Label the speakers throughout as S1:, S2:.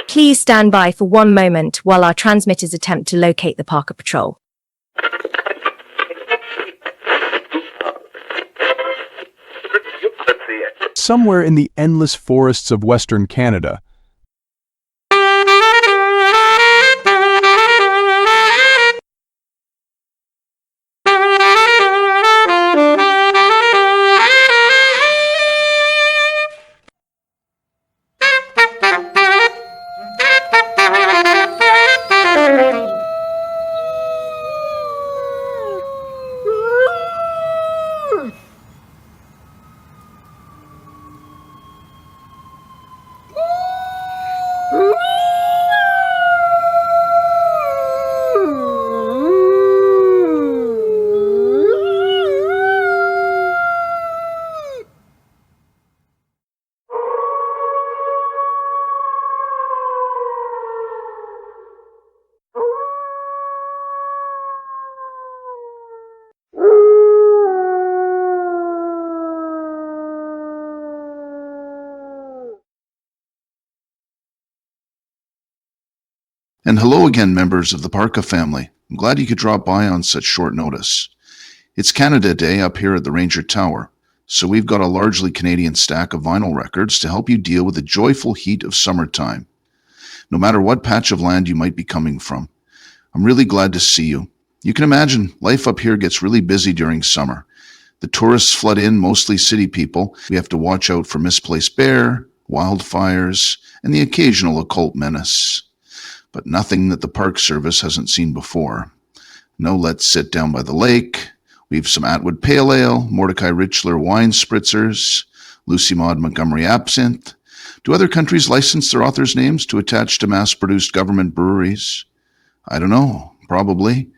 S1: Please stand by for one moment while our transmitters attempt to locate the Parka Patrol.
S2: Somewhere in the endless forests of Western Canada,
S3: And hello again, members of the Parka family. I'm glad you could drop by on such short notice. It's Canada Day up here at the Ranger Tower, so we've got a largely Canadian stack of vinyl records to help you deal with the joyful heat of summertime, no matter what patch of land you might be coming from. I'm really glad to see you. You can imagine, life up here gets really busy during summer. The tourists flood in, mostly city people. We have to watch out for misplaced bear, wildfires, and the occasional occult menace. But nothing that the Park Service hasn't seen before. No Let's Sit Down by the Lake. We've some Atwood Pale Ale, Mordecai Richler wine spritzers, Lucy Maud Montgomery absinthe. Do other countries license their authors' names to attach to mass-produced government breweries? I don't know. Probably.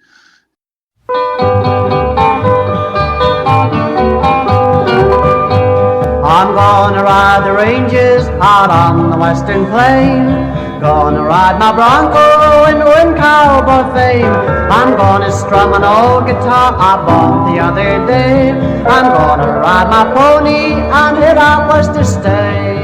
S4: I'm gonna ride the ranges out on the western plain. Gonna ride my bronco and win cowboy fame. I'm gonna strum an old guitar I bought the other day. I'm gonna ride my pony and head out west to stay.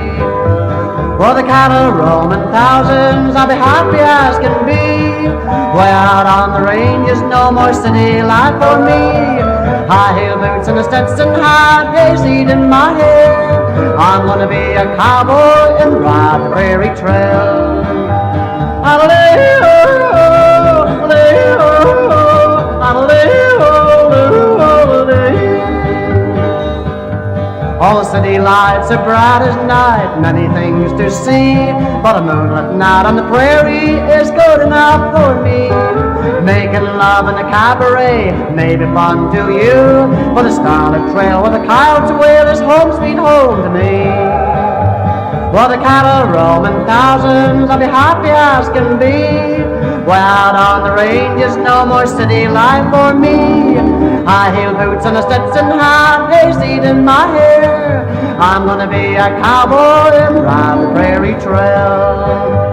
S4: For the cattle roaming thousands, I'll be happy as can be. Way out on the ranges, no more city life for me. High heel boots and a Stetson hat, hayseed in my hair. I'm gonna be a cowboy and ride the prairie trail. All the city lights are bright as night, many things to see, but a moonlit night on the prairie is good enough for me. Making love in a cabaret may be fun to you, but the starlit trail with the coyotes wail is home sweet home to me. For the cattle roaming thousands, I'll be happy as can be. Way out on the ranges, no more city life for me. High heel boots and a Stetson hat, hayseed in my hair. I'm gonna be a cowboy and ride the prairie trail.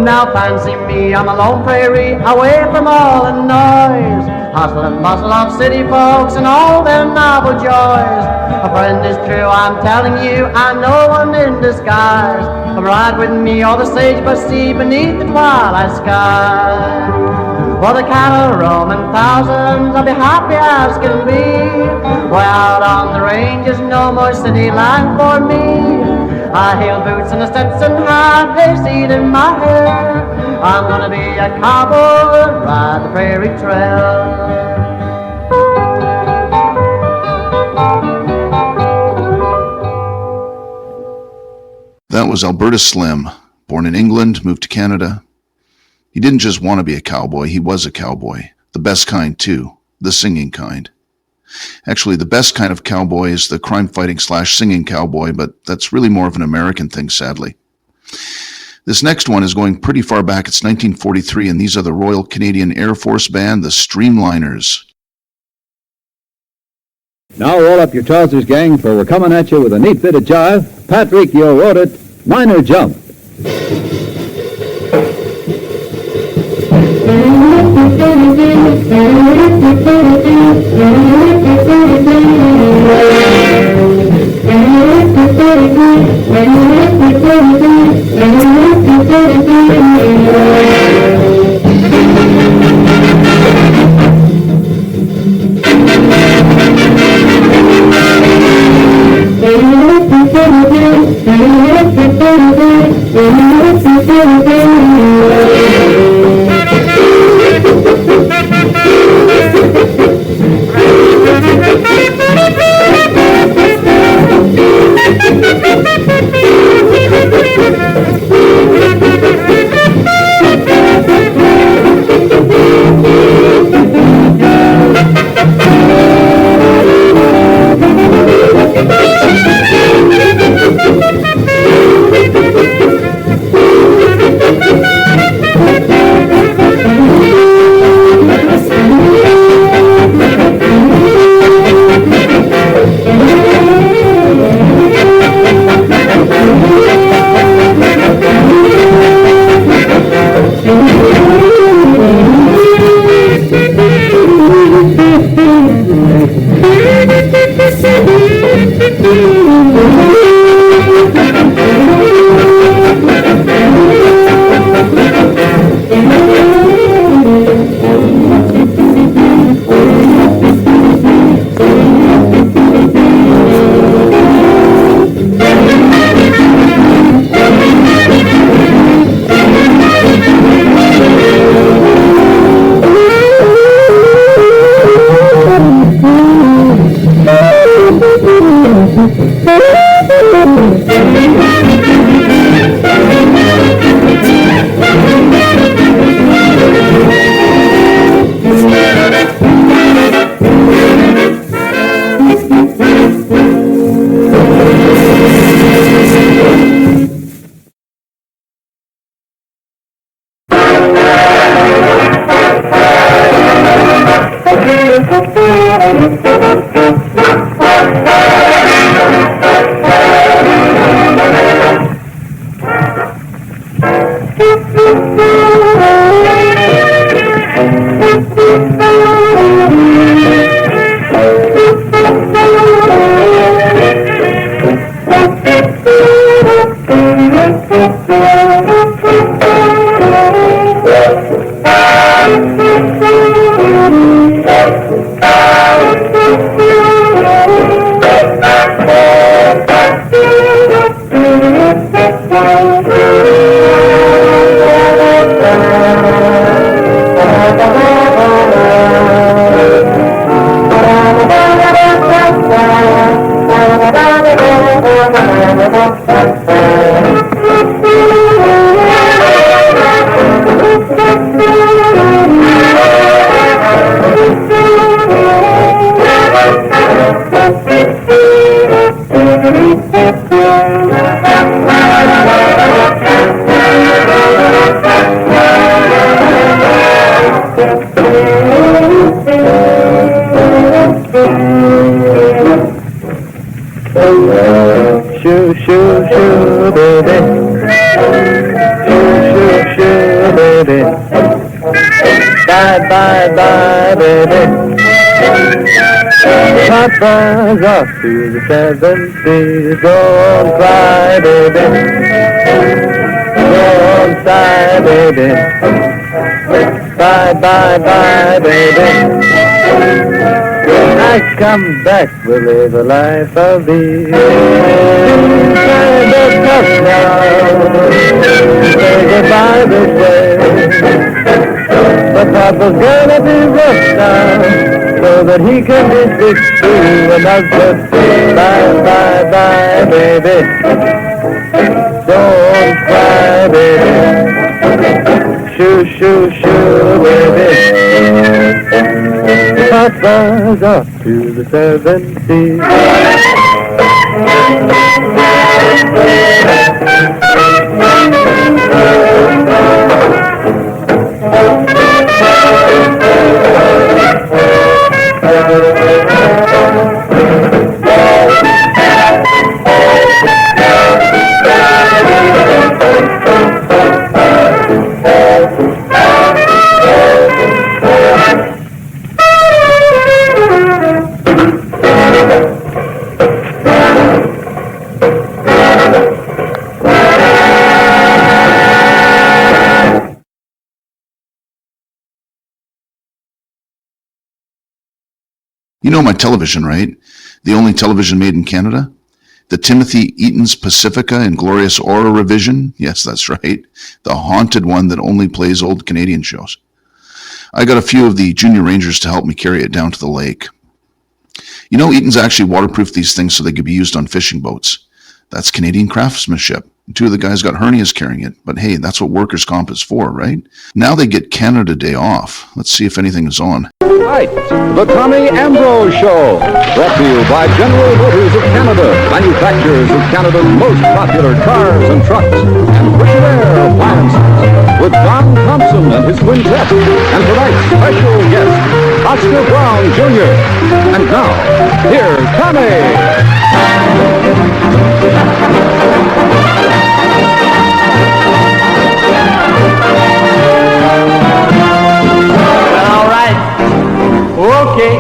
S4: Now fancy me on a lone prairie, away from all the noise, hustle and bustle of city folks and all their novel joys. A friend is true, I'm telling you, I'm no one in disguise. Come ride with me o'er the sagebrush sea beneath the twilight sky. For the cattle roaming thousands, I'll be happy as can be. Way out on the ranges, no more city life for me. High heel boots and a Stetson hat, hayseed in my hair. I'm gonna be a cowboy and ride the prairie trail.
S3: That was Alberta Slim, born in England, moved to Canada. He didn't just want to be a cowboy, he was a cowboy. The best kind too, the singing kind. Actually, the best kind of cowboy is the crime-fighting / singing cowboy, but that's really more of an American thing, sadly. This next one is going pretty far back. It's 1943, and these are the Royal Canadian Air Force Band, the Streamliners.
S5: Now roll up your trousers, gang, for we're coming at you with a neat bit of jive. Patrick, you wrote it, Minor Jump.
S6: Shoo, shoo, shoo, baby. Shoo, shoo, shoo, baby. Bye, bye, bye, baby. Papa's off to the 70s. Go on, cry, baby. Go on, sigh, baby. Bye, bye, bye, baby. When I come back, we'll live a life of ease. Kind of tough now, say goodbye this way. But Papa's gonna be rough now, so that he can be 62 and I'll just say bye, bye, bye, baby. Don't cry, baby. Shoo, shoo, shoo, baby. Papa's off to the 70s.
S3: You know my television, right? The only television made in Canada? The Timothy Eaton's Pacifica in glorious Aura revision? Yes, that's right. The haunted one that only plays old Canadian shows. I got a few of the junior rangers to help me carry it down to the lake. You know, Eaton's actually waterproofed these things so they could be used on fishing boats. That's Canadian craftsmanship. Two of the guys got hernias carrying it, but hey, that's what workers' comp is for, right? Now they get Canada Day off. Let's see if anything is on.
S5: Right, the Tommy Ambrose Show, brought to you by General Motors of Canada, manufacturers of Canada's most popular cars and trucks and Frigidaire appliances, with Don Thompson and his quintet, and tonight's special guest, Oscar Brown Jr. And now, here's Tommy.
S4: Okay,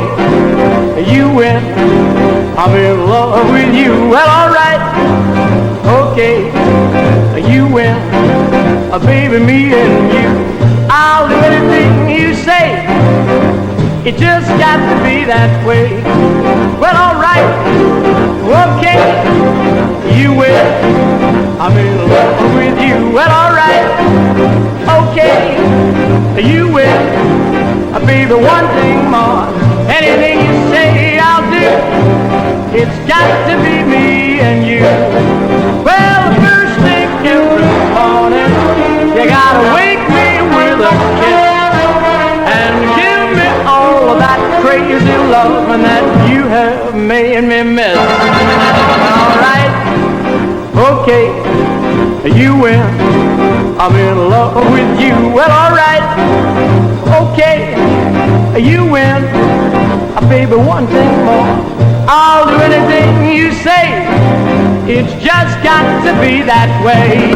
S4: you win. I'm in love with you. Well, alright. Okay, you win. Baby, me and you. I'll do anything you say. It just got to be that way. Well, alright. Okay, you win. I'm in love with you. Well, alright. Okay, you win. Baby, one thing more, anything you say I'll do. It's got to be me and you. Well, the first thing every morning, you gotta wake me with a kiss and give me all of that crazy loving that you have made me miss. All right, okay, you win. I'm in love with you. Well, all right. Okay, you win. Baby, one thing more. I'll do anything you say. It's just got to be that way.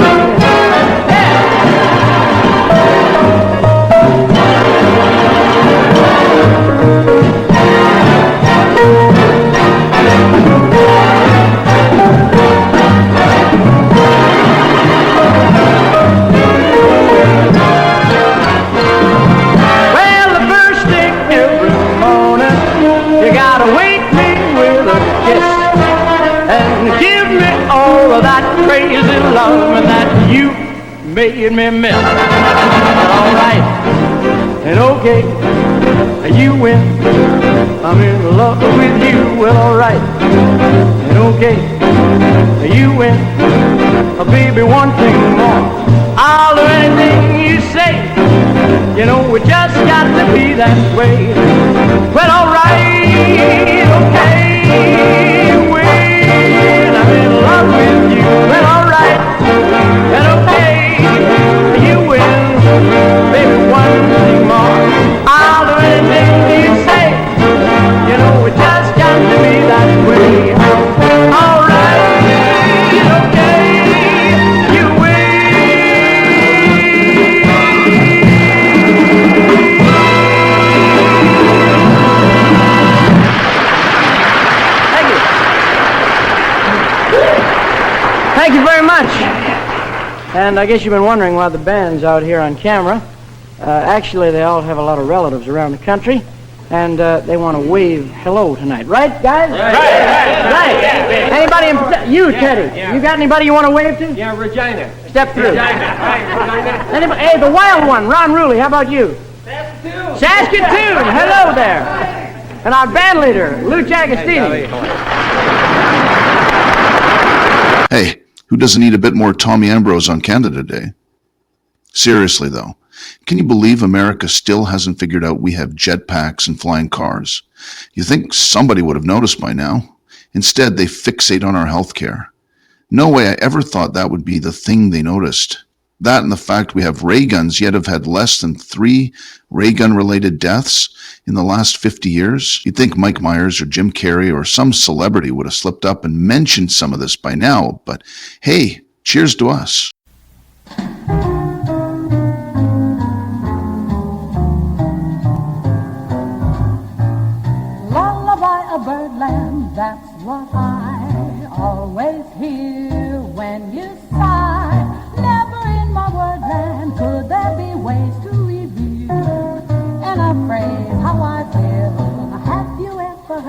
S4: Crazy love that you made me miss. All right, and okay, you win. I'm in love with you. Well, all right, and okay, you win. Baby, one thing more. I'll do anything you say. You know, we just got to be that way. Well, all right, okay, you win. I'm in love with you. Well, all right, and okay, you win. Baby, one thing more. I'll do anything you say. You know, we just got to be that way. All right, okay, you win. Thank you. Thank you very much. And I guess you've been wondering why the band's out here on camera. Actually, they all have a lot of relatives around the country, and they want to wave hello tonight. Right, guys? Right. Anybody in you, Teddy? Yeah. You got anybody you want to wave to?
S7: Yeah, Regina.
S4: Step through.
S7: Regina.
S4: Anybody? Hey, the wild one, Ron Ruley. How about you? Saskatoon. Hello there. And our band leader, Lou Agostini.
S3: Hey, who doesn't need a bit more Tommy Ambrose on Canada Day? Seriously, though, can you believe America still hasn't figured out we have jetpacks and flying cars? You think somebody would have noticed by now. Instead, they fixate on our health care. No way I ever thought that would be the thing they noticed. That and the fact we have ray guns yet have had less than 3 ray gun-related deaths in the last 50 years. You'd think Mike Myers or Jim Carrey or some celebrity would have slipped up and mentioned some of this by now, but hey, cheers to us.
S8: Lullaby of birdland, that's what I always hear when you sigh. Never in my wordland could there be ways to reveal in a phrase how I feel. Have you ever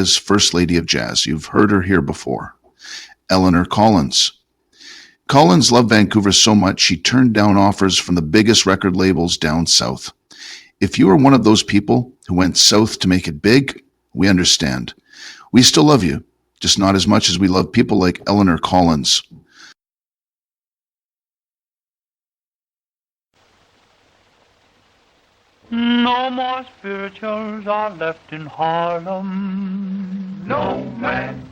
S3: Canada's First Lady of Jazz. You've heard her here before. Eleanor Collins. Collins loved Vancouver so much she turned down offers from the biggest record labels down south. If you are one of those people who went south to make it big, we understand. We still love you, just not as much as we love people like Eleanor Collins.
S7: No more spirituals are left in Harlem. No man,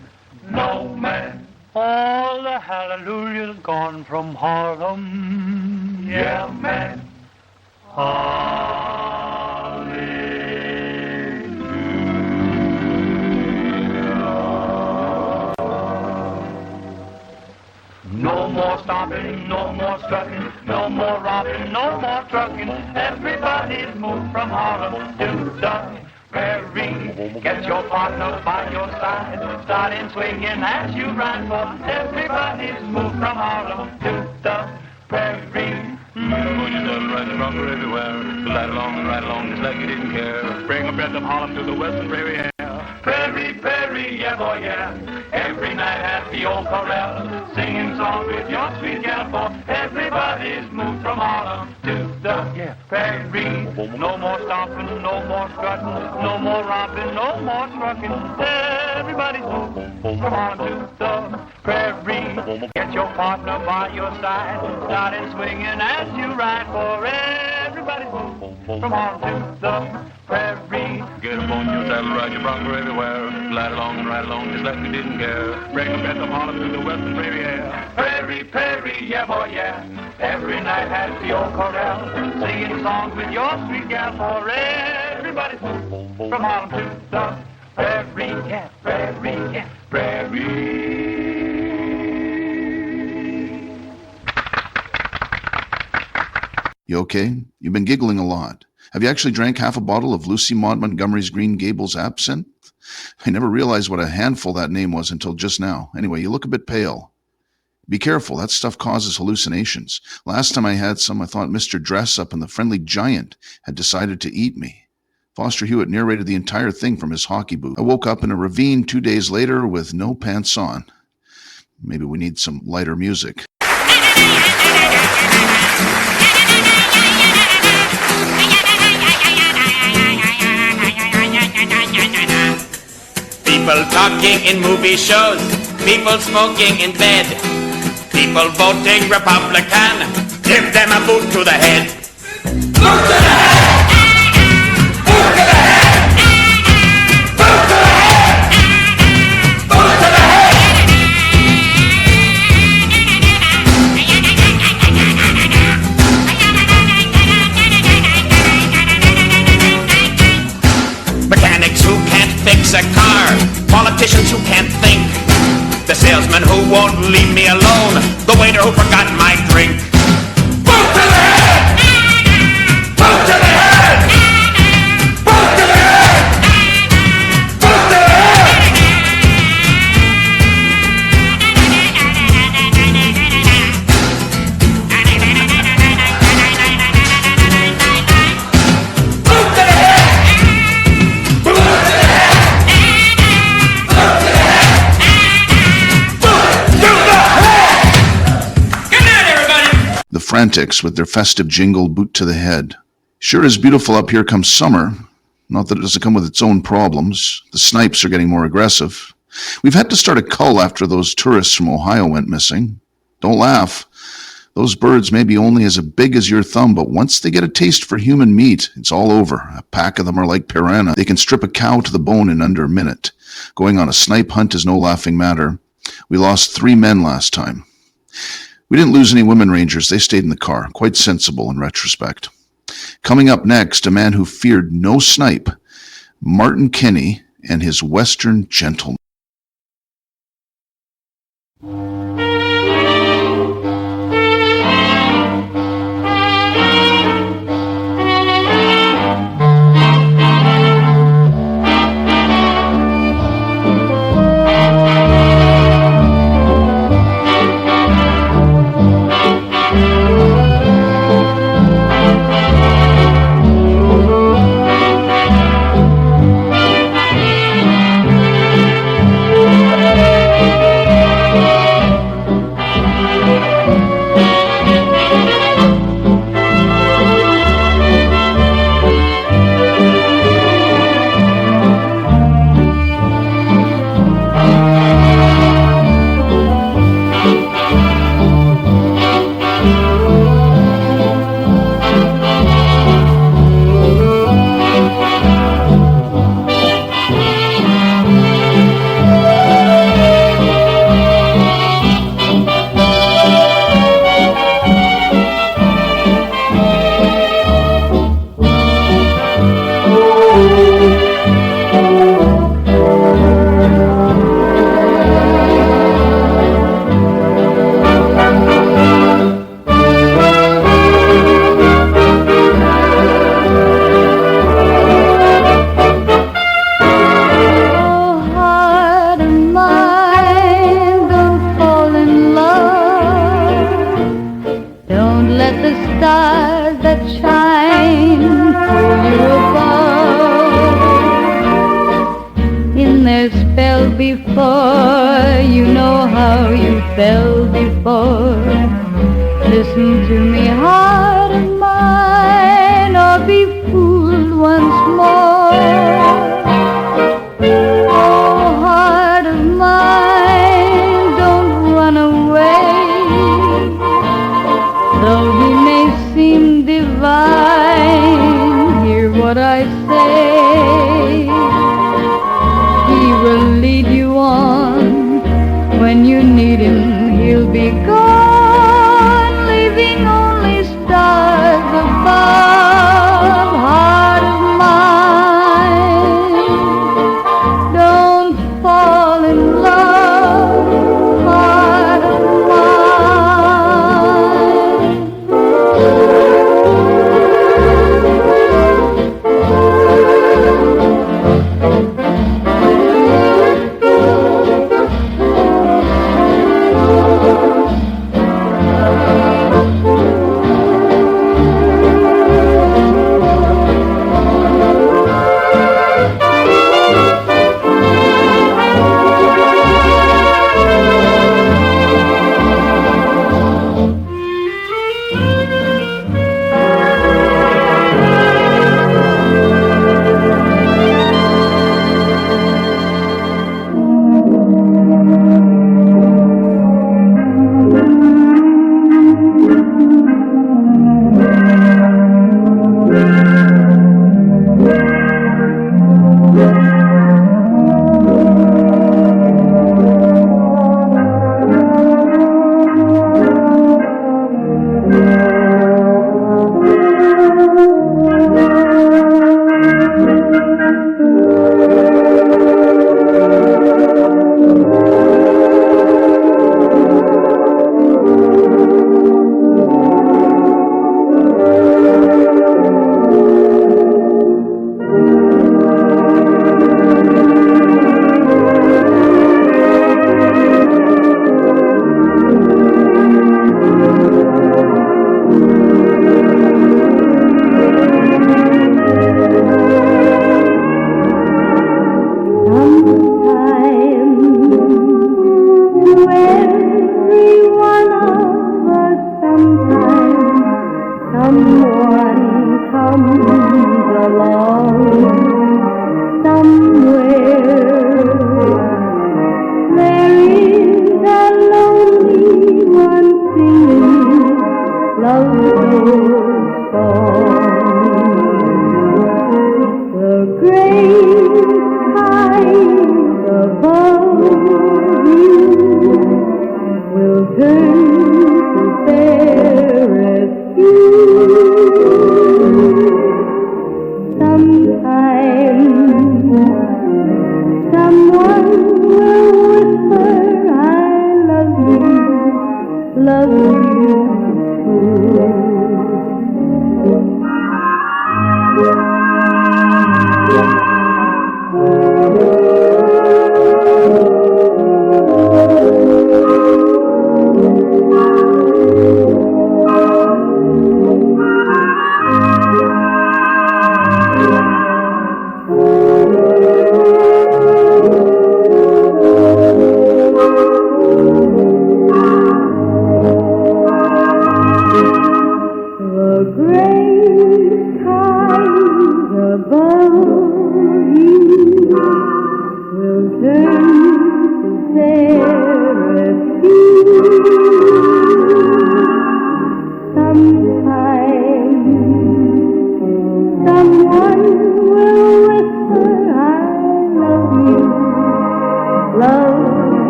S7: no man. All the hallelujahs gone from Harlem. Yeah, man. No more stopping, no more strucking, no more robbing, no more trucking. Everybody's moved from Harlem to the prairie. Get your partner by your side, starting swinging as you ride for. Everybody's moved from Harlem to the prairie. Put yourself right and wrong everywhere. Right along, just like you didn't care. Bring a breath of Harlem to the western prairie air. Prairie, prairie, yeah boy, yeah. Every night at the old corral, singing songs with your sweet gal for. Everybody's moved from Harlem to the prairie. No more stopping, no more strutting, no more robbing, no more trucking. Everybody's moved from Harlem to the prairie. Get your partner by your side, starting swinging as you ride for. Everybody's moved from Harlem to the prairie. Get up on your saddle, ride your bronco everywhere. Glide along and ride along just like you didn't care. Bring a breath of Harlem to the western prairie air. Prairie, prairie, yeah boy, yeah. Every night at the old corral, singing songs with your sweet gal for. Everybody's moved from Harlem to the prairie, yeah, prairie, yeah, prairie.
S3: You okay? You've been giggling a lot. Have you actually drank half a bottle of Lucy Maud Montgomery's Green Gables absinthe? I never realized what a handful that name was until just now. Anyway, you look a bit pale. Be careful, that stuff causes hallucinations. Last time I had some, I thought Mr. Dress-Up and the Friendly Giant had decided to eat me. Foster Hewitt narrated the entire thing from his hockey booth. I woke up in a ravine 2 days later with no pants on. Maybe we need some lighter music.
S9: People talking in movie shows, people smoking in bed, people voting Republican, give them a boot to the head. Boot to the head! Boot to the head! Boot to the head! Boot to the head! Mechanics who can't fix a car, politicians who can't think, the salesman who won't leave me alone, the waiter who forgot my drink. Boot to the head! Boot to the head! Boot to the head! Boot to the head! Boot to the head!
S3: The Frantics with their festive jingle, Boot to the Head. Sure is beautiful up here come summer. Not that it doesn't come with its own problems. The snipes are getting more aggressive. We've had to start a cull after those tourists from Ohio went missing. Don't laugh. Those birds may be only as big as your thumb, but once they get a taste for human meat, it's all over. A pack of them are like piranha. They can strip a cow to the bone in under a minute. Going on a snipe hunt is no laughing matter. We lost 3 men last time. We didn't lose any women rangers. They stayed in the car. Quite sensible in retrospect. Coming up next, a man who feared no snipe, Martin Kinney and his Western Gentleman.
S10: before, you know how you fell before. Listen to me, heart of mine, or be fooled once more. Oh, heart of mine, don't run away. Though he may seem divine, hear what I say. He will lead you on. When you need him, he'll be gone, leaving only stars above. Heart of mine, don't fall in love. Heart of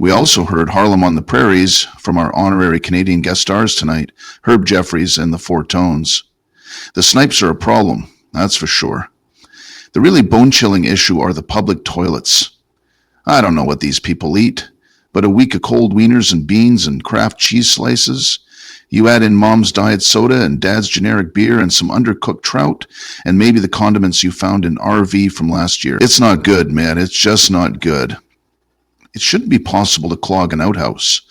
S3: We also heard Harlem on the Prairies from our honorary Canadian guest stars tonight, Herb Jeffries and the Four Tones. The snipes are a problem, that's for sure. The really bone-chilling issue are the public toilets. I don't know what these people eat, but a week of cold wieners and beans and Kraft cheese slices. You add in mom's diet soda and dad's generic beer and some undercooked trout, and maybe the condiments you found in RV from last year. It's not good, man. It's just not good. It shouldn't be possible to clog an outhouse,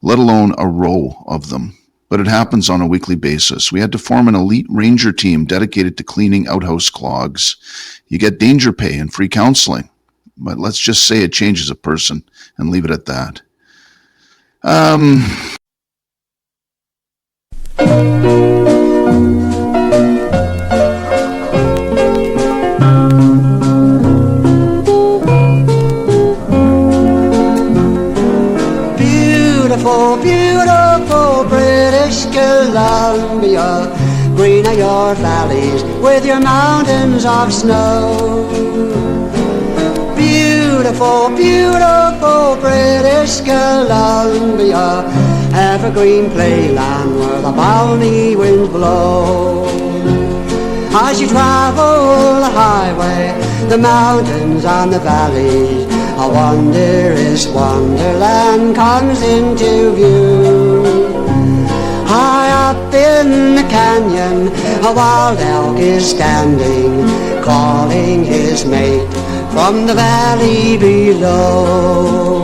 S3: let alone a row of them. But it happens on a weekly basis. We had to form an elite ranger team dedicated to cleaning outhouse clogs. You get danger pay and free counseling. But let's just say it changes a person and leave it at that.
S4: Beautiful, beautiful British Columbia, green are your valleys with your mountains of snow. Beautiful, beautiful British Columbia, evergreen playland where the balmy winds blow. As you travel the highway, the mountains and the valleys, a wondrous wonderland comes into view. High up in the canyon, a wild elk is standing, calling his mate from the valley below.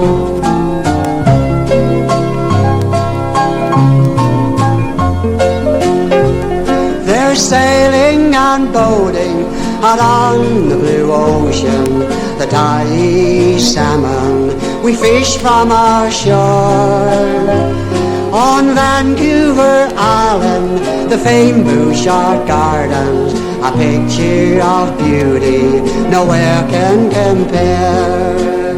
S4: They're sailing and boating out on the blue ocean, the tiny salmon we fish from our shore. On Vancouver Island, the famed Bouchard Gardens, a picture of beauty nowhere can compare.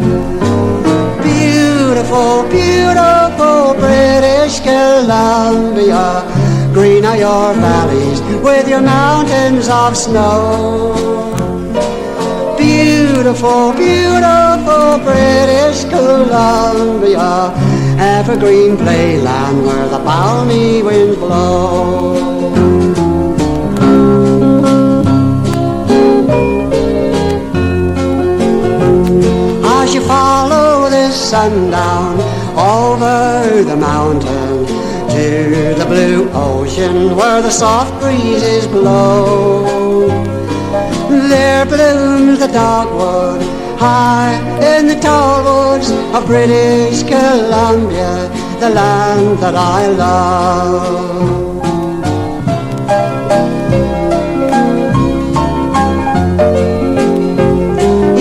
S4: Beautiful, beautiful British Columbia, green are your valleys with your mountains of snow. Beautiful, beautiful British Columbia, evergreen playland where the balmy winds blow. As you follow the sundown over the mountain to the blue ocean where the soft breezes blow, there blooms the dogwood high in the tall woods of British Columbia, the land that I love.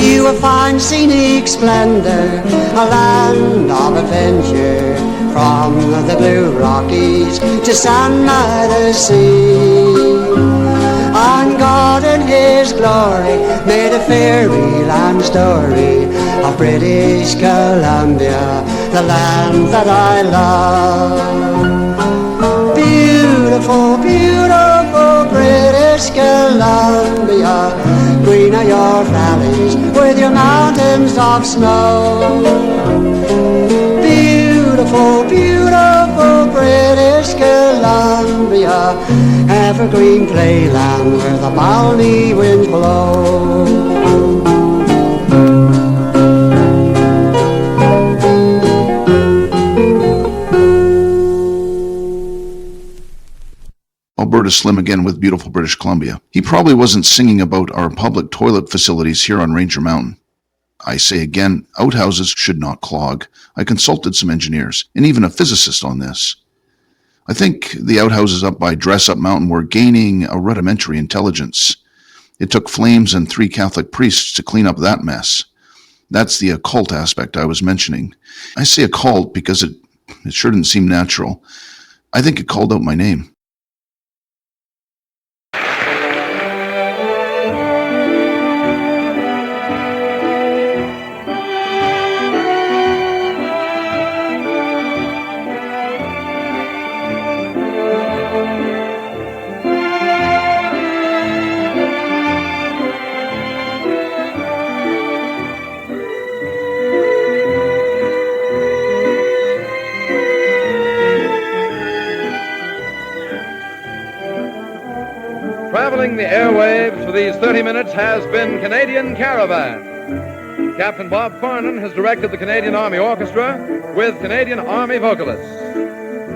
S4: You will find scenic splendor, a land of adventure, from the blue Rockies to San Mateo Sea. And God in His glory made a fairyland story of British Columbia, the land that I love. Beautiful, beautiful British Columbia, green are your valleys with your mountains of snow. Beautiful, beautiful British Columbia, evergreen playland where the balmy winds blow.
S3: Alberta Slim again with beautiful British Columbia. He probably wasn't singing about our public toilet facilities here on Ranger Mountain. I say again, outhouses should not clog. I consulted some engineers and even a physicist on this. I think the outhouses up by Dress Up Mountain were gaining a rudimentary intelligence. It took flames and 3 Catholic priests to clean up that mess. That's the occult aspect I was mentioning. I say occult because it sure didn't seem natural. I think it called out my name.
S11: Traveling the airwaves for these 30 minutes has been Canadian Caravan. Captain Bob Farnham has directed the Canadian Army Orchestra with Canadian Army vocalists.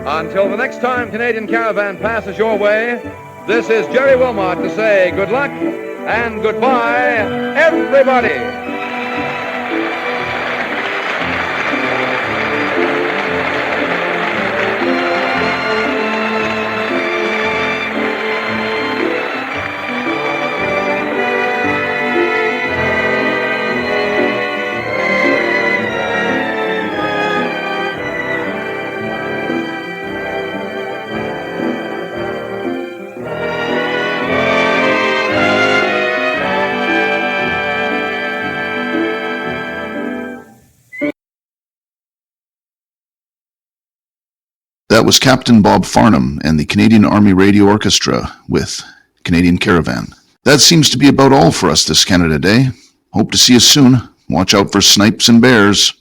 S11: Until the next time Canadian Caravan passes your way, this is Jerry Wilmot to say good luck and goodbye, everybody.
S3: That was Captain Bob Farnham and the Canadian Army Radio Orchestra with Canadian Caravan. That seems to be about all for us this Canada Day. Hope to see you soon. Watch out for snipes and bears.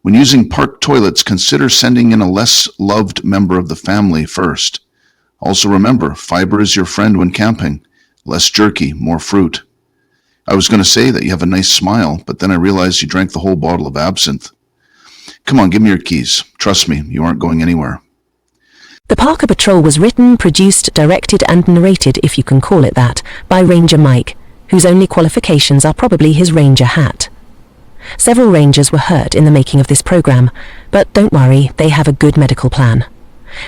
S3: When using park toilets, consider sending in a less loved member of the family first. Also remember, fiber is your friend when camping. Less jerky, more fruit. I was going to say that you have a nice smile, but then I realized you drank the whole bottle of absinthe. Come on, give me your keys. Trust me, you aren't going anywhere.
S12: The Parka Patrol was written, produced, directed and narrated, if you can call it that, by Ranger Mike, whose only qualifications are probably his ranger hat. Several rangers were hurt in the making of this program, but don't worry, they have a good medical plan.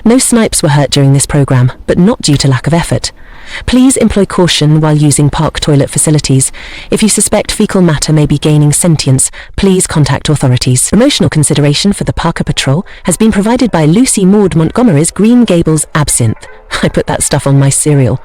S12: No snipes were hurt during this program, but not due to lack of effort. Please employ caution while using park toilet facilities. If you suspect fecal matter may be gaining sentience, please contact authorities. Promotional consideration for the Parka Patrol has been provided by Lucy Maud Montgomery's Green Gables Absinthe. I put that stuff on my cereal.